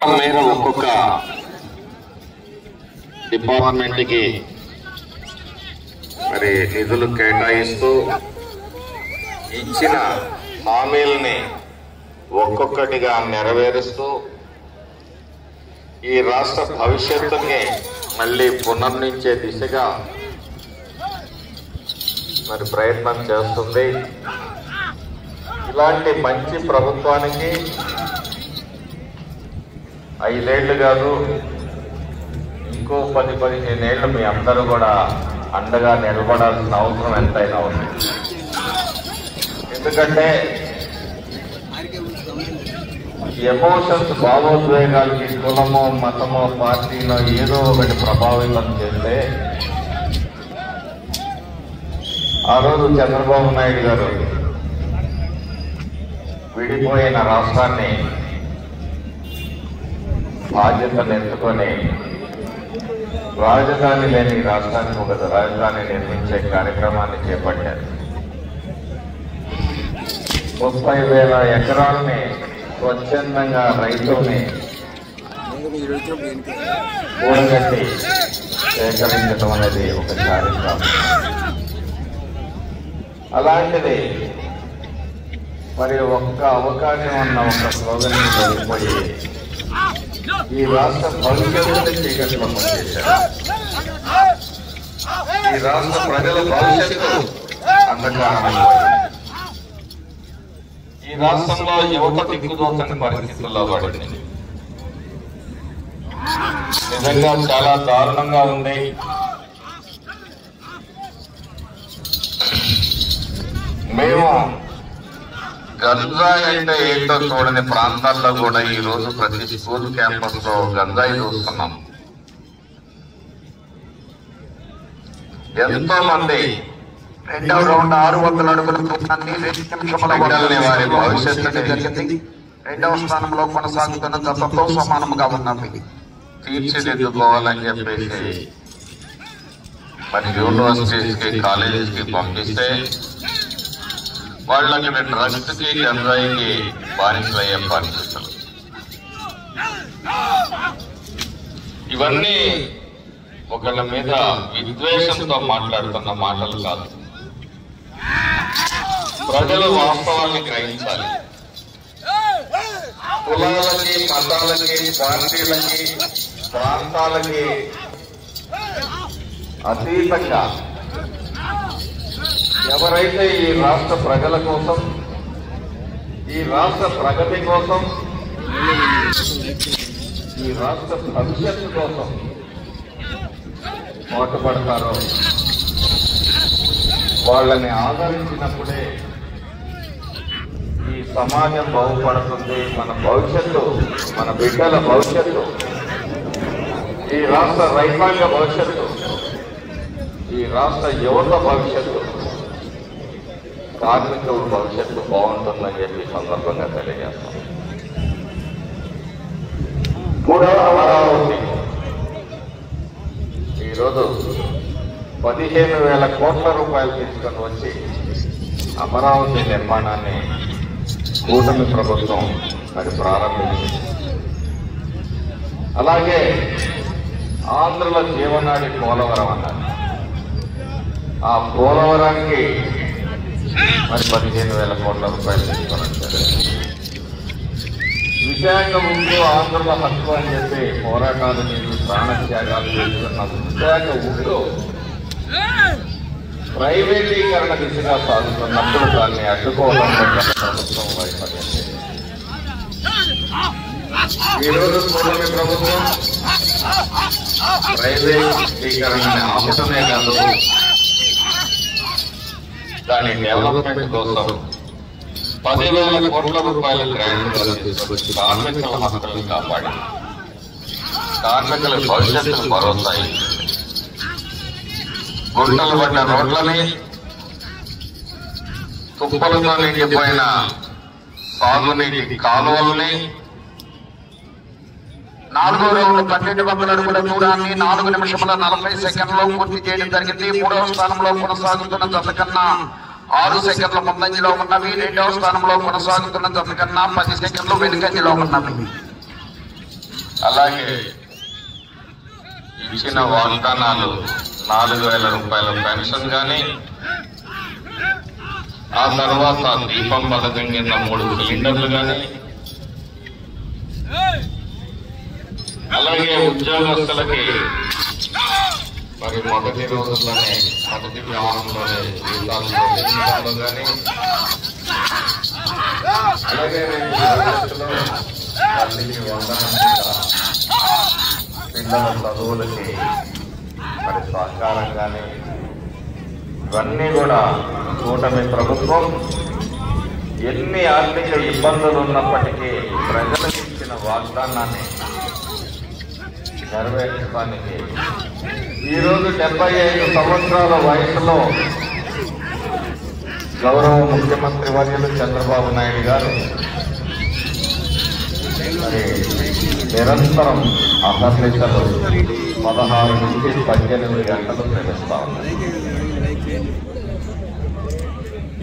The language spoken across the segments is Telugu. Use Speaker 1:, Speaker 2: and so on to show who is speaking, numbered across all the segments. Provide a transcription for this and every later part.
Speaker 1: మేర ఒక్కొక్క డిపార్ట్మెంట్ కి మరి నిధులు కేటాయిస్తూ ఇచ్చిన హామీలని ఒక్కొక్కటిగా నెరవేరుస్తూ ఈ రాష్ట్ర భవిష్యత్తుని మళ్ళీ పునర్నించే దిశగా మరి ప్రయత్నం చేస్తుంది. ఇలాంటి మంచి ప్రభుత్వానికి 5 ఏళ్ళు కాదు, ఇంకో 10-15 ఏళ్ళు మీ అందరూ కూడా అండగా నిలబడాల్సిన అవసరం ఎంతైనా ఉంది. ఎందుకంటే ఎమోషన్స్, భావోద్వేగాలకి కులమో మతమో పార్టీలో ఏదో ఒకటి ప్రభావితం చేస్తే ఆ రోజు చంద్రబాబు నాయుడు గారు విడిపోయిన రాష్ట్రాన్ని బాధ్యతను ఎత్తుకొని రాజధాని లేని రాష్ట్రానికి ఒక రాజధాని నిర్మించే కార్యక్రమాన్ని చేపట్టారు. 30,000 ఎకరాలని స్వచ్ఛందంగా రైతుల్ని కూడగట్టి సేకరించడం అనేది ఒక కార్యక్రమం. అలాంటిది మరి ఒక్క అవకాశం అన్న ఒక స్లోగన్ వెళ్ళిపోయి ఈ రాష్ట్ర భవిష్యత్తుని చీకట్లో చేశారు. ఈ రాష్ట్ర ప్రజల భవిష్యత్తు అంధకారమైపోయింది. ఈ రాష్ట్రంలో యువత దిక్కుదోచని పరిస్థితుల్లో పడింది. నిజంగా చాలా దారుణంగా ఉంది. మేము గంజాయి అంటే ఏంటో చూడని ప్రాంతాల్లో కూడా ఈ రోజు ప్రతి స్కూల్ క్యాంపస్ లో గంజాయి చూస్తున్నాం. ఎంతో మంది
Speaker 2: 2వ రౌండ్ 600 అడుగుల దూరాన్ని 2 నిమిషముల
Speaker 1: వారి భవిష్యత్తు
Speaker 2: జరిగింది. 2వ స్థానంలో కొనసాగుతున్న జతతో సమానముగా ఉన్నవి.
Speaker 1: తీర్చిదిద్దుకోవాలని చెప్పేసి మరి యూనివర్సిటీస్ కి కాలేజెస్ కి పంపిస్తే వాళ్ళకి డ్రగ్స్ కి గంజాయికి బానిసలయ్యే పరిస్థితులు. ఇవన్నీ ఒకళ్ళ మీద విద్వేషంతో మాట్లాడుతున్న మాటలు కాదు. ప్రజలు వాస్తవాన్ని గ్రహించాలి. కులాలకి, మతాలకి, పార్టీలకి, ప్రాంతాలకి అతీతంగా ఎవరైతే ఈ రాష్ట్ర ప్రజల కోసం, ఈ రాష్ట్ర ప్రగతి కోసం, ఈ రాష్ట్ర భవిష్యత్తు కోసం పాటుపడతారో వాళ్ళని ఆదరించినప్పుడే ఈ సమాజం బాగుపడుతుంది. మన భవిష్యత్తు, మన బిడ్డల భవిష్యత్తు, ఈ రాష్ట్ర రైతాంగ భవిష్యత్తు, ఈ రాష్ట్ర యువత భవిష్యత్తు, కార్మికుల భవిష్యత్తు బాగుంటుందని చెప్పి సందర్భంగా తెలియజేస్తాం. 3వ అమరావతి ఈరోజు 15,000 కోట్ల రూపాయలు తీసుకొని వచ్చి అమరావతి నిర్మాణాన్ని కూటమి ప్రభుత్వం మరి ప్రారంభించింది. అలాగే ఆంధ్రుల జీవనాడి పోలవరం అన్నారు. ఆ పోలవరానికి మరి 15,000 కోట్ల రూపాయలు తీసుకొని వచ్చారు. విశాఖ ఉక్కు ఆంధ్రుల హక్కు అని చెప్పి పోరాటాలు చేసి ప్రాణత్యాగాలు చేస్తున్న విశాఖ ఉక్కు ప్రైవేటీకరణ దిశగా సాగుతున్నప్పుడు దాన్ని అడ్డుకోవడంలో ప్రభుత్వం వైఫల్యం. ఈరోజు కూటమి ప్రభుత్వం ప్రైవేటీకరణని ఆపటమే కాదు, దాని డెవలప్మెంట్ కోసం 10,000 కోట్ల రూపాయల గ్రాంట్ తీసుకొచ్చి కార్మికుల హక్కులను కాపాడి కార్మికుల భవిష్యత్తును భరోసా ఇచ్చింది. గుంటలు పడ్డ రోడ్లని, తుప్పలతో నిండిపోయిన సాగునీటి కాలువల్ని
Speaker 2: 4వ రౌండ్ 1200 అడుగుల దూరాన్ని 4 నిమిషముల 40 సెకండ్లో పూర్తి చేయడం జరిగింది. 3వ స్థానంలో కొనసాగుతున్న జత కన్నా 6 సెకండ్ల ముందంజలో ఉన్నవి. 2వ స్థానంలో కొనసాగుతున్న జత కన్నా 10 సెకండ్లు వెనుకంజలో ఉన్నవి.
Speaker 1: అలాగే ఇచ్చిన వాగ్దానాలు 4,000 రూపాయల పెన్షన్ కానీ, ఆ తర్వాత దీపం పథకం కింద 3 సిలిండర్లు కానీ, అలాగే ఉద్యోగస్తులకి మరి మొదటి రోజుల్లోనే మొదటి వ్యవహారంలోనే జీతాలు చెల్లించడంలో కానీ, అలాగే తల్లికి వందనం పిల్లల చదువులకి మరి సహకారం కానీ, ఇవన్నీ కూడా కూటమి ప్రభుత్వం ఎన్ని ఆర్థిక ఇబ్బందులు ఉన్నప్పటికీ ప్రజలకు ఇచ్చిన వాగ్దానాన్ని నెరవేర్చడానికి ఈరోజు 75 సంవత్సరాల వయసులో గౌరవ ముఖ్యమంత్రి వర్యులు చంద్రబాబు నాయుడు గారు మరి నిరంతరం అహర్నిశలు 16 నుంచి 18 గంటలు శ్రమిస్తా ఉన్నారు.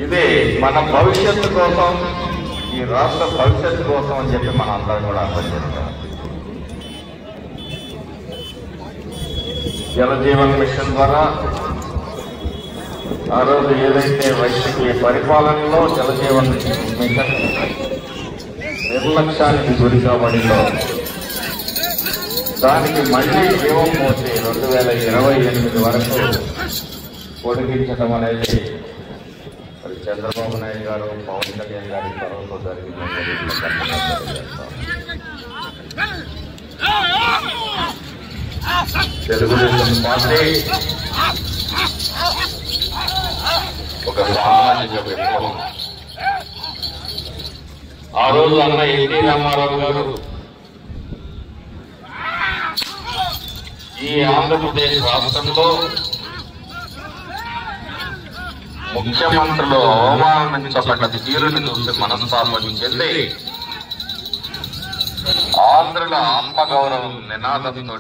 Speaker 1: ఇది మన భవిష్యత్తు కోసం, ఈ రాష్ట్ర భవిష్యత్తు కోసం అని చెప్పి మన అందరం కూడా అర్థం చేస్తాం. జలజీవన్ మిషన్ ద్వారా ఆ రోజు ఏదైతే వైసీపీ పరిపాలనలో జలజీవన్ మిషన్ నిర్లక్ష్యానికి గురి కాబడిందో దానికి మళ్లీ జీవం పోసి 2028 వరకు పొడిగించడం అనేది మరి చంద్రబాబు నాయుడు గారు, పవన్ కళ్యాణ్ గారి త్వరలో జరిగిందని తెలుగుదేశం పార్టీ ఒక సామాజిక విప్లవం. ఆ రోజు అన్న ఎన్టీ రామారావు గారు ఈ ఆంధ్రప్రదేశ్ రాష్ట్రంలో ముఖ్యమంత్రులు అవమానించబడ్డ తీరుని చూసి మనస్తాపం చెంది ఆంధ్రుల ఆత్మగౌరవం నినాదంతో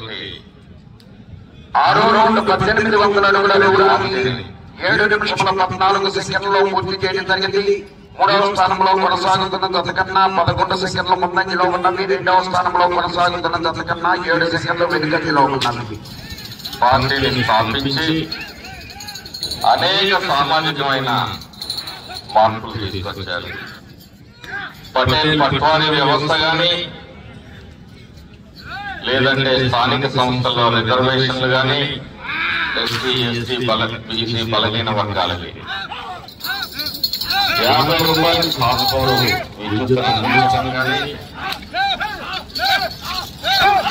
Speaker 2: 6 రౌండ్ 1800 అడుగుల దూరాన్ని 7 నిమిషముల 14 సెకండ్లలో పూర్తి చేయడం జరిగింది. 3వ స్థానంలో కొనసాగుతున్న జత కన్నా 11 సెకండ్ల ముందంజలో ఉన్నవి. 2వ స్థానంలో కొనసాగుతున్న జత కన్నా 7 సెకండ్లు వెనుకంజలో ఉన్నవి.
Speaker 1: పార్టీని స్థాపించి అనేక సామాజికమైన మార్పులు తీసుకొచ్చారు. పటేల్ పట్వారీ వ్యవస్థ కానీ, లేదంటే స్థానిక సంస్థల్లో రిజర్వేషన్లు కానీ, ఎస్సీ ఎస్టీ బీసీ బలహీన వర్గాలకి 50 రూపాయలు పాస్పోర్ట్ విద్యుత్ అందించడం కానీ,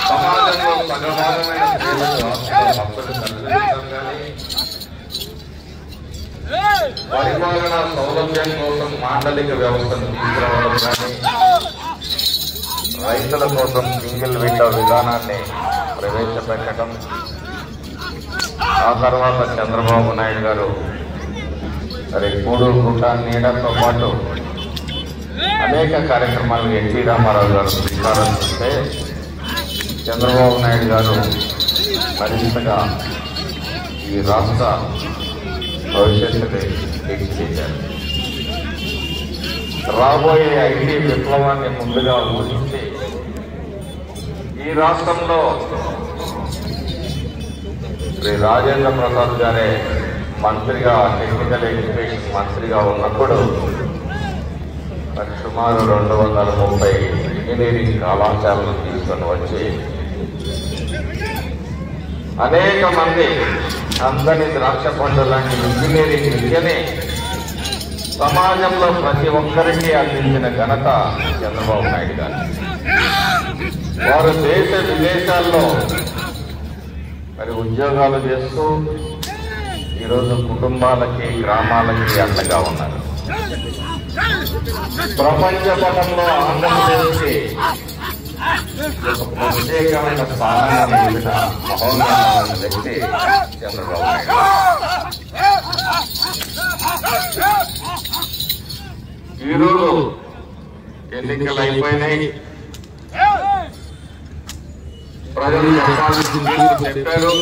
Speaker 1: సమాజంలో సగభాగమైన ప్రజలకు హక్కులు కల్పించడం కానీ, పరిపాలన సౌలభ్యం కోసం మాండలిక వ్యవస్థను తీసుకురావడం కానీ, రైతుల కోసం సింగిల్ విండో విధానాన్ని ప్రవేశపెట్టడం, ఆ తర్వాత చంద్రబాబు నాయుడు గారు మరి కూడు గుట్ట నీడతో పాటు అనేక కార్యక్రమాలు ఎన్టీ రామారావు గారు శ్రీకారం చేస్తే చంద్రబాబు నాయుడు గారు మరింతగా ఈ రాష్ట్ర భవిష్యత్తుని తీర్చిదిద్దారు. రాబోయే ఐటీ విప్లవాన్ని ముందుగా ఊహించి ఈ రాష్ట్రంలో శ్రీ రాజేంద్ర ప్రసాద్ గారే మంత్రిగా, టెక్నికల్ ఎడ్యుకేషన్ మంత్రిగా ఉన్నప్పుడు మరి సుమారు 230 ఇంజనీరింగ్ కళాశాలను తీసుకొని వచ్చి అనేక మంది అందరి ద్రాక్ష పండు లాంటి ఇంజనీరింగ్ విద్యని సమాజంలో ప్రతి ఒక్కరికి అందించిన ఘనత చంద్రబాబు నాయుడు గారు. వారు దేశ విదేశాల్లో మరి ఉద్యోగాలు చేస్తూ ఈరోజు కుటుంబాలకి, గ్రామాలకి అండగా ఉన్నారు. ప్రపంచ పటంలో ఆంధ్రప్రదేశ్కి ఒక ప్రత్యేకమైన స్థానాన్ని ఇచ్చిన మహోన్నతమైన వ్యక్తి చంద్రబాబు నాయుడు. ఈరోజు ఎన్నికలు అయిపోయినాయి, ప్రజలు చెప్పారు.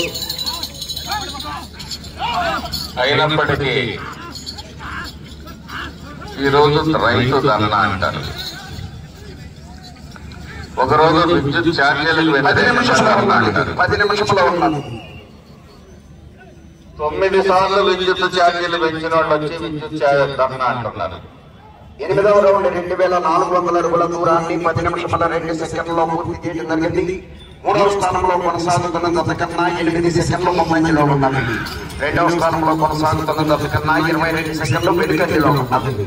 Speaker 1: అయినప్పటికీ ఈరోజు రైతు ధర్నా అంటారు.
Speaker 2: ఒకరోజు విద్యుత్ ఛార్జీలకు 10 నిమిషంలో ఉన్నాడు. 10 నిమిషంలో ఉన్నాడు.
Speaker 1: 9 సార్లు విద్యుత్ ఛార్జీలు పెంచిన వాళ్ళు వచ్చి విద్యుత్ ఛార్జీలు ధర్నా అంటున్నారు.
Speaker 2: 8వ రౌండ్ 2400 అడుగుల దూరాన్ని 10 నిమిషముల 2 సెకండ్లలో పూర్తి చేయడం జరిగింది. 3వ స్థానంలో కొనసాగుతున్న జత కన్నా 8 సెకండ్లు ముందంజలో ఉన్నది. 2వ స్థానంలో కొనసాగుతున్న జత కన్నా 22 సెకండ్లు వెనుకంజలో ఉన్నది.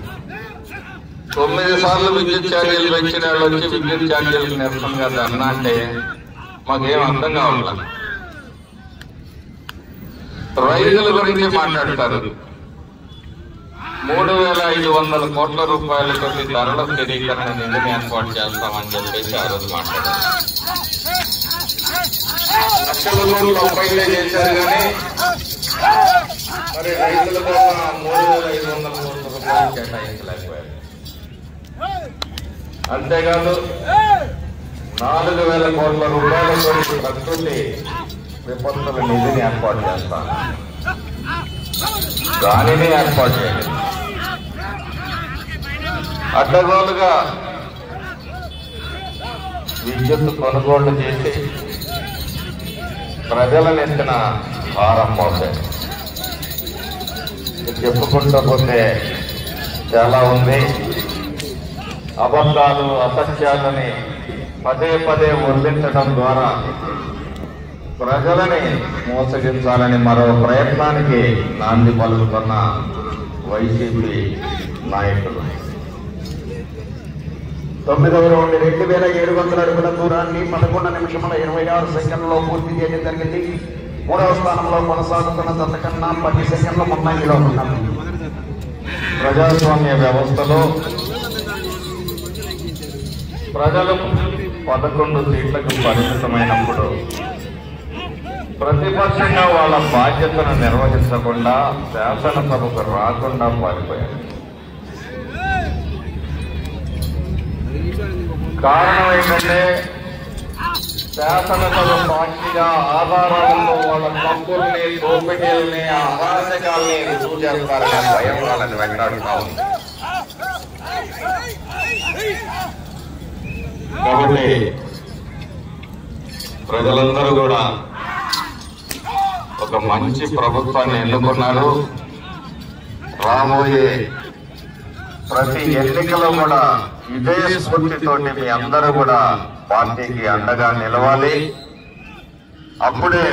Speaker 1: 9 సార్లు విద్యుత్ ఛార్జీలు పెంచిన వాళ్ళు వచ్చి విద్యుత్ ఛార్జీలకు నిరసనగా ధర్నా అంటే మాకేం అర్థం కావట్లేదు. రైతుల గురించి మాట్లాడతారు. 3,500 కోట్ల రూపాయలతో ధరల స్థిరీకరణ నిధిని ఏర్పాటు చేస్తామని చెప్పేసి ఆ రోజు మాట్లాడారు. లక్షల కోట్లు అప్పైతే చేశారు కానీ మరి రైతుల కోసం 3,500 కోట్ల రూపాయలు కేటాయించలేకపోయారు. అంతేకాదు 4,000 కోట్ల రూపాయలతో ప్రకృతి విపత్తుల నిధిని ఏర్పాటు చేస్తాను, దానిని ఏర్పాటు చేయాలి. అడ్డగోలుగా విద్యుత్ కొనుగోళ్లు చేసి ప్రజలను ఎత్తిన భారం మోసారు. చెప్పుకుంటూ పోతే చాలా ఉంది. అబద్ధాలు అసత్యాలని పదే పదే వర్ణించడం ద్వారా ప్రజలని మోసగించాలని మరో ప్రయత్నానికి నాంది పలుకుతున్న వైసీపీ నాయకులు.
Speaker 2: 9వ రౌండ్ 2700 అడుగుల దూరాన్ని 11 నిమిషముల 26 సెకండ్లలో పూర్తి చేయడం జరిగింది. 3వ స్థానంలో కొనసాగుతున్న జత కన్నా 10 సెకండ్ల ముందంజలో ఉన్నది.
Speaker 1: ప్రజాస్వామ్య వ్యవస్థలో ప్రజలు 11 సీట్లకు పరిమితమైనప్పుడు ప్రతిపక్షంగా వాళ్ళ బాధ్యతను నిర్వహించకుండా శాసనసభకు రాకుండా పారిపోయారు. కారణం ఏంటంటే శాసనసభ సాక్షిగా ఆధారాలతో వాళ్ళ తప్పుల్ని, దోపిడీల్ని, అరాచకాల్ని రుజువు చేస్తారనే భయం వాళ్ళని వెంటాడుతా ఉంది. కాబట్టి ప్రజలందరూ కూడా ఒక మంచి ప్రభుత్వాన్ని ఎన్నుకున్నారు. రాబోయే ప్రతి ఎన్నికలో కూడా ఇదే స్ఫూర్తితోటి మీ అందరూ కూడా పార్టీకి అండగా నిలవాలి. అప్పుడే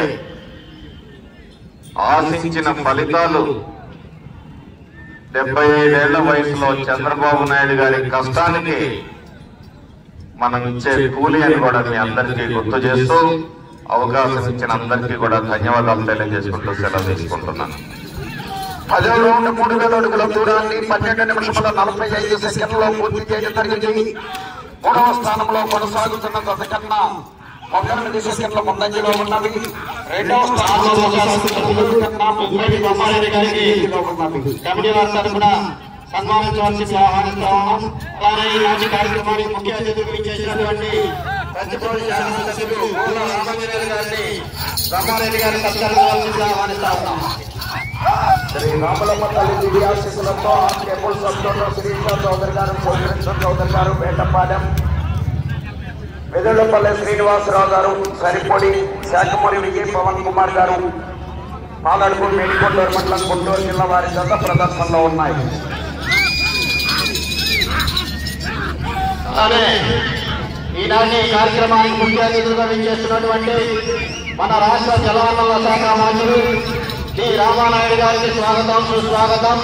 Speaker 1: ఆశించిన ఫలితాలు 75 ఏళ్ల వయసులో చంద్రబాబు నాయుడు గారి కష్టానికి మనం ఇచ్చే కూలి అని కూడా మీ అందరికీ గుర్తు చేస్తూ అవకాశం ఇచ్చిన అందరికీ కూడా ధన్యవాదాలు తెలియజేసుకుంటూ సెలవు తీసుకుంటున్నాను.
Speaker 2: 10వ రౌండ్ 3000 అడుగుల దూరాన్ని 12 నిమిషముల 45 సెకండ్లలో పూర్తి చేయడం జరిగింది. 3వ స్థానంలో కొనసాగుతున్న జత కన్నా 19 సెకండ్ల ముందంజలో ఉన్నది. 2వ స్థానంలో కొనసాగుతున్న జత కన్నా 30 రమారెడ్డి గారికి కమిటీ వారి తరఫున సన్మానించవలసింది ఆహ్వానిస్తున్నాం. అలానే ఈనాటి కార్యక్రమానికి ముఖ్య అతిథులు ఇచ్చేసినటువంటి ప్రతిపక్ష శాసనసభ్యులు గోల రామాంజనేయులు గారిని రమారెడ్డి గారిని సత్కరించవలసింది ఆహ్వానిస్తా ఉన్నాం. శ్రీ రామలమ్మ తల్లి దివ్యాశీస్సులతో కేబుల్ సభ్యులు శ్రీనివాస చౌదరి గారు, కోటికృష్ణ చౌదరి గారు, వేటపాలెం, వెదళ్లపల్లె శ్రీనివాసరావు గారు, సరిపొడి శాఖమూరి విజయ్ పవన్ కుమార్ గారు, పాలడుపు మేడికొండూరు మండలం గుంటూరు జిల్లా వారి జత ప్రదర్శనలో ఉన్నాయి. అలానే ఈనాటి కార్యక్రమానికి ముఖ్య అతిథులుగా విచ్చేస్తున్నటువంటి మన రాష్ట్ర జలవనరుల శాఖ మంత్రులు డి రామానాయుడు గారికి స్వాగతం, సుస్వాగతం.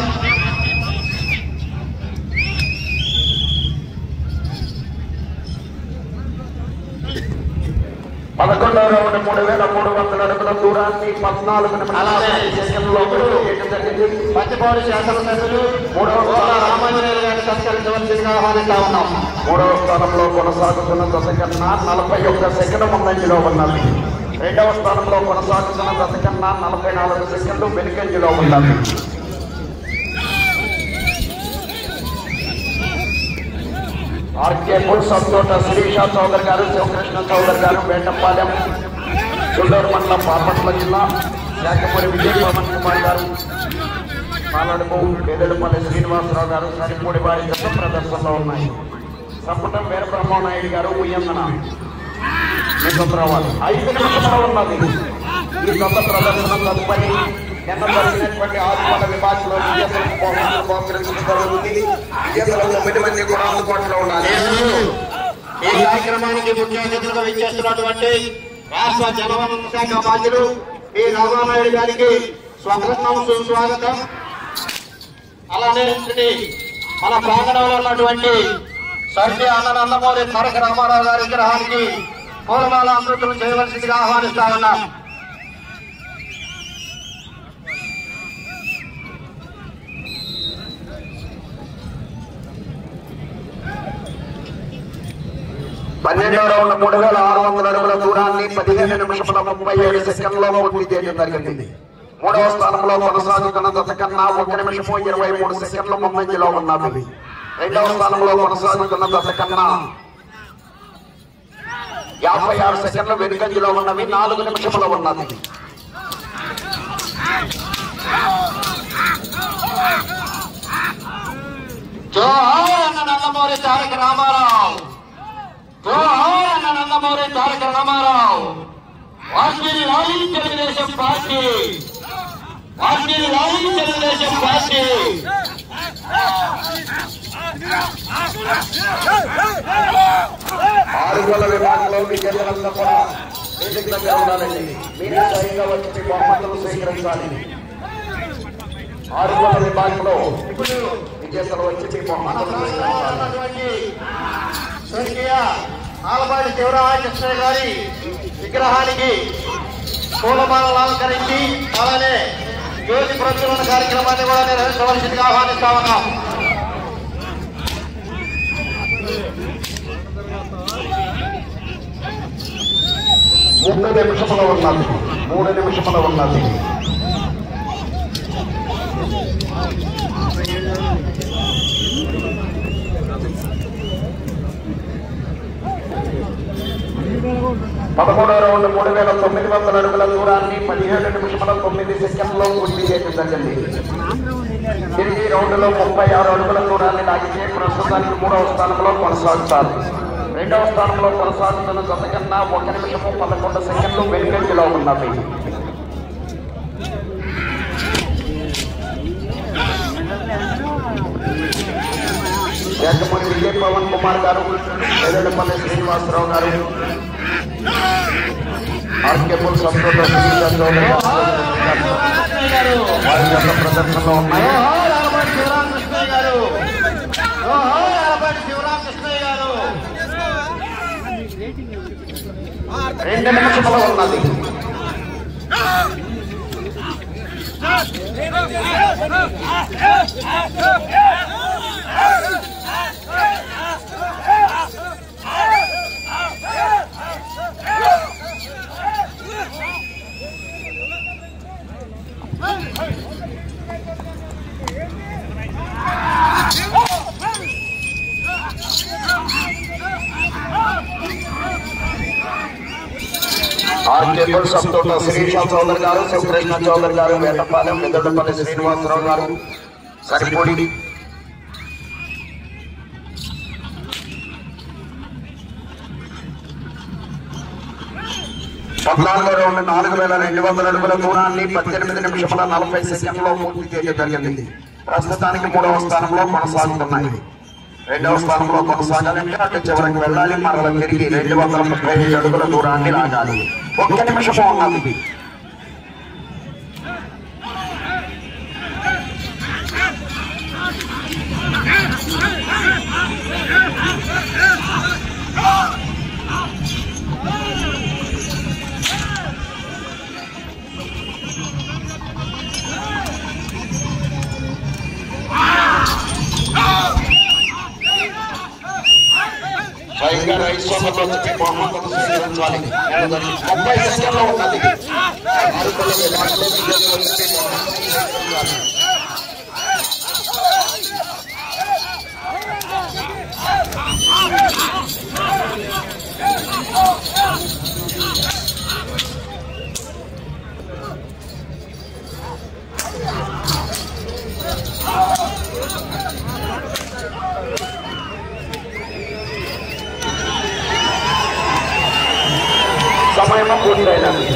Speaker 2: పదకొండవ రౌండ్ 3300 అడుగుల దూరాన్ని 14 నిమిషాల సెకండ్లలో పచ్చిపాడు శాసనసభ్యులు 3వ రామాంజనేయులు గారిని సత్కరించవలసిందిగా ఆహ్వానిస్తా ఉన్నాం. 3వ స్థానంలో కొనసాగుతున్న జత కన్నా 41 సెకండ్ ముందంజలో ఉన్నది. 2వ స్థానంలో కొనసాగుతున్న జత కన్నా 44 సెకండ్లు వెనుకంజలో ఉన్నది. ఆర్కే పుల్సప్ తోట శిరీష చౌదరి గారు, శివకృష్ణ చౌదరి గారు, వేటపాలెం, గుంటూరు మండలం బాపట్ల జిల్లా, శాఖమూరి విజయ్ పవన్ కుమార్ గారు, పాలడుపు వేదలపల్లి శ్రీనివాసరావు గారు, సరిపూడి వారి జత ప్రదర్శనలో ఉన్నాయి. సప్పటం వీరబ్రహ్మనాయుడు గారు ఉయ్యందన నిజంరావాలి 5 నిమిషాలు ఉన్నది. ఈ కొత్త ప్రదర్శన తదుపరి నిన్న జరిగినటువంటి ఆత్మల విభాగంలో విజేతలకు బహుమతులు బహుకరించడం జరుగుతుంది. విజేతలు 9 మంది కూడా అందుబాటులో ఉండాలి.
Speaker 3: ఈ కార్యక్రమానికి ముఖ్య అతిథులుగా విచ్చేస్తున్నటువంటి రాష్ట్ర జలవనరుల శాఖ మంత్రులు ఈ రామానాయుడు గారికి స్వాగతం సుస్వాగతం. అలానే మన ప్రాంగణంలో ఉన్నటువంటి స్వర్గీయ నందమూరి తారక రామారావు గారి విగ్రహానికి పూలమాల అమృతులు చేయవలసిందిగా ఆహ్వానిస్తా ఉన్నాం.
Speaker 2: పన్నెండవ రౌండ్ 3600 అడుగుల దూరాన్ని 15 నిమిషముల 37 సెకండ్లలో పూర్తి చేయడం జరిగింది. 3వ స్థానంలో కొనసాగుతున్న జత కన్నా 1 నిమిషము 23 సెకండ్ల ముందంజలో ఉన్నది. 2వ స్థానంలో కొనసాగుతున్న జత కన్నా 56 సెకండ్ల వెనుకంజలో ఉన్నవి. 4 నిమిషముల ఉన్నది.
Speaker 3: జోహార్ అన్న నందమూరి తారక రామారావు, జోహార్ అన్న నందమూరి తారక రామారావు. వాల్మీకి లాలి తెలుగుదేశం పార్టీ, వాల్మీకి లాలి తెలుగుదేశం పార్టీ.
Speaker 2: ఆరుగోల విభాగంలో విజేతలంతా కూడా వేదిక దగ్గర ఉండాలండి. మీరు స్వయంగా వచ్చి బహుమతులు స్వీకరించాలి. ఆరుగోల విభాగంలో విజేతలు వచ్చి బహుమతులు స్వీకరించాలి.
Speaker 3: స్వర్గీయ ఆలపాటి శివరామకృష్ణ గారి విగ్రహానికి పూలమాలలు అలంకరించి అలానే జ్యోతి ప్రజ్వలన కార్యక్రమాన్ని కూడా నిర్వహించవలసిందిగా ఆహ్వానిస్తా ఉన్నాం.
Speaker 2: మూడు నిమిషముల ఉన్నది. 3 నిమిషముల ఉన్నది. పదమూడవ రౌండ్ 3900 అడుగుల దూరాన్ని 17 నిమిషముల 9 సెకండ్లో పూర్తి చేయడం జరిగింది. తిరిగి రౌండ్లో 36 అడుగుల దూరాన్ని లాగితే ప్రస్తుతానికి 3వ స్థానంలో కొనసాగుతారు. 2వ స్థానంలో కొనసాగుతున్న జత కన్నా 1 నిమిషము 11 సెకండ్లు వెనుకంజలో ఉన్నవి. జగమూరి విజయ్ పవన్ కుమార్ గారు, ఎర్రపల్లి శ్రీనివాసరావు గారు, ఆర్కేపుల్ సంతోష వారి యొక్క ప్రదర్శనలో ఉన్నాయి. 2 నిమిషములు ఉన్నది. ఆర్కేపుల్ సంతోష శ్రీశాల్ చౌదరి గారు, శివకృష్ణ చౌదరి గారు, వేటపాలెం మెదడుపల్లి శ్రీనివాసరావు గారు, సరిపూడి పద్నాలుగో రౌండ్ 4200 అడుగుల దూరాన్ని 18 నిమిషముల 40 సెకండ్లో పూర్తి చేయడం జరిగింది. ప్రస్తుతానికి 3వ స్థానంలో కొనసాగుతున్నాయి. 2వ స్థానంలో కొనసాగాలంటే అటు చివరికి వెళ్ళాలి. మరల తిరిగి 235 అడుగుల దూరాన్ని లాగాలి. 1 నిమిషం ఉన్నది. స్వయంగా రైతు సోదరులు వచ్చి బహుమతులు స్వీకరించాలి. 30 సెకండ్లో ఉన్నది. సమయం పూర్తయినది.